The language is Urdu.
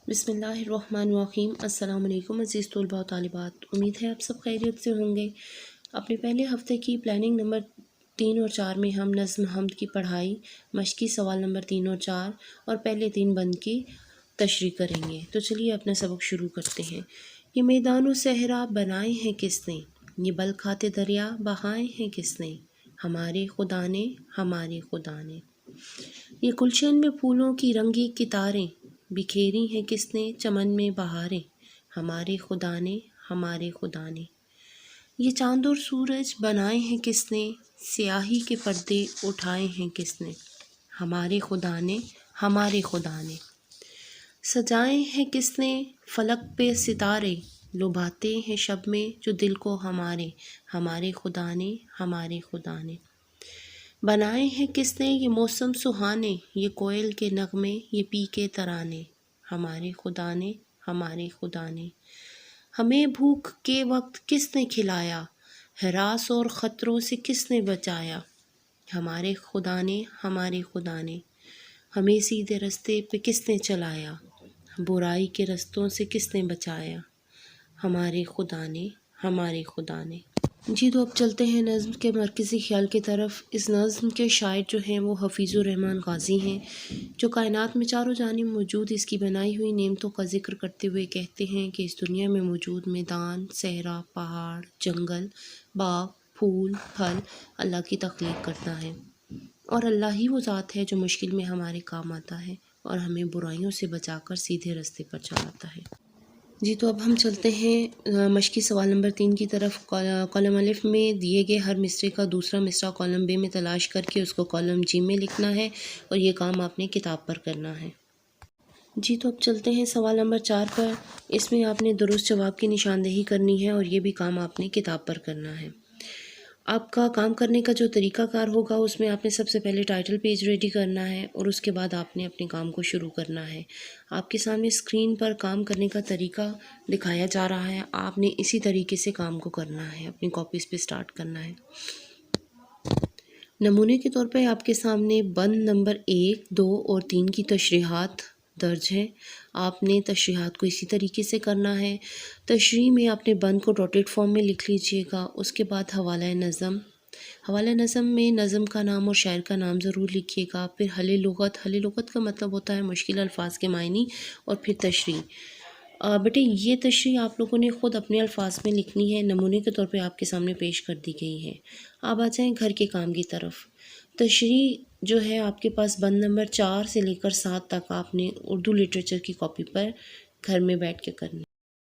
بسم اللہ الرحمن الرحیم۔ السلام علیکم عزیز طلباء و طالبات، امید ہے آپ سب خیریت سے ہوں گے۔ اپنے پہلے ہفتے کی پلاننگ نمبر 3 اور 4 میں ہم نظم حمد کی پڑھائی، مشقی سوال نمبر 3 اور 4 اور پہلے 3 بند کی تشریح کریں گے۔ تو چلیے اپنا سبق شروع کرتے ہیں۔ یہ میدان و صحرا بنائے ہیں کس نے، یہ بل کھاتے دریا بہائے ہیں کس نے، ہمارے خدا نے، ہمارے خدا نے۔ یہ گلشن میں پھولوں کی رنگی کتاریں بکھیری ہیں کس نے، چمن میں بہاریں، ہمارے خدا نے، ہمارے خدا نے۔ یہ چاند اور سورج بنائے ہیں کس نے، سیاہی کے پردے اٹھائے ہیں کس نے، ہمارے خدا نے، ہمارے خدا نے۔ سجائے ہیں کس نے فلک پہ ستارے، لبھاتے ہیں شب میں جو دل کو ہمارے، ہمارے خدا نے، ہمارے خدا نے۔ بنائے ہیں کس نے یہ موسم سہانے، یہ کوئل کے نغمے، یہ پی کے ترانے، ہمارے خدا نے، ہمارے خدا نے۔ ہمیں بھوک کے وقت کس نے کھلایا، ہراس اور خطروں سے کس نے بچایا، ہمارے خدا نے، ہمارے خدا نے۔ ہمیں سیدھے رستے پہ کس نے چلایا، برائی کے رستوں سے کس نے بچایا، ہمارے خدا نے، ہمارے خدا نے۔ جی تو اب چلتے ہیں نظم کے مرکزی خیال کی طرف۔ اس نظم کے شاعر جو ہیں وہ حفیظ الرحمن غازی ہیں، جو کائنات میں چاروں جانب موجود اس کی بنائی ہوئی نعمتوں کا ذکر کرتے ہوئے کہتے ہیں کہ اس دنیا میں موجود میدان، صحرا، پہاڑ، جنگل، باغ، پھول، پھل اللہ کی تخلیق کرتا ہے، اور اللہ ہی وہ ذات ہے جو مشکل میں ہمارے کام آتا ہے اور ہمیں برائیوں سے بچا کر سیدھے راستے پر چلاتا ہے۔ جی تو اب ہم چلتے ہیں مشقی سوال نمبر 3 کی طرف۔ کالم الف میں دیے گئے ہر مصرعے کا دوسرا مصرعہ کالم بے میں تلاش کر کے اس کو کالم جی میں لکھنا ہے، اور یہ کام آپ نے کتاب پر کرنا ہے۔ جی تو اب چلتے ہیں سوال نمبر 4 پر۔ اس میں آپ نے درست جواب کی نشاندہی کرنی ہے، اور یہ بھی کام آپ نے کتاب پر کرنا ہے۔ آپ کا کام کرنے کا جو طریقہ کار ہوگا، اس میں آپ نے سب سے پہلے ٹائٹل پیج ریڈی کرنا ہے، اور اس کے بعد آپ نے اپنے کام کو شروع کرنا ہے۔ آپ کے سامنے اسکرین پر کام کرنے کا طریقہ دکھایا جا رہا ہے، آپ نے اسی طریقے سے کام کو کرنا ہے، اپنی کاپیز پہ سٹارٹ کرنا ہے۔ نمونے کے طور پہ آپ کے سامنے بند نمبر 1، 2 اور 3 کی تشریحات درج ہیں۔ آپ نے تشریحات کو اسی طریقے سے کرنا ہے۔ تشریح میں آپ نے بند کو ڈاٹڈ فارم میں لکھ لیجئے گا۔ اس کے بعد حوالہ نظم، حوالہ نظم میں نظم کا نام اور شاعر کا نام ضرور لکھیے گا۔ پھر حل لغت، حل لغت کا مطلب ہوتا ہے مشکل الفاظ کے معنی، اور پھر تشریح۔ بیٹے یہ تشریح آپ لوگوں نے خود اپنے الفاظ میں لکھنی ہے، نمونے کے طور پہ آپ کے سامنے پیش کر دی گئی ہے۔ اب آ جائیں گھر کے کام کی طرف۔ تشریح جو ہے آپ کے پاس بند نمبر 4 سے لے کر 7 تک آپ نے اردو لٹریچر کی کاپی پر گھر میں بیٹھ کے کرنی۔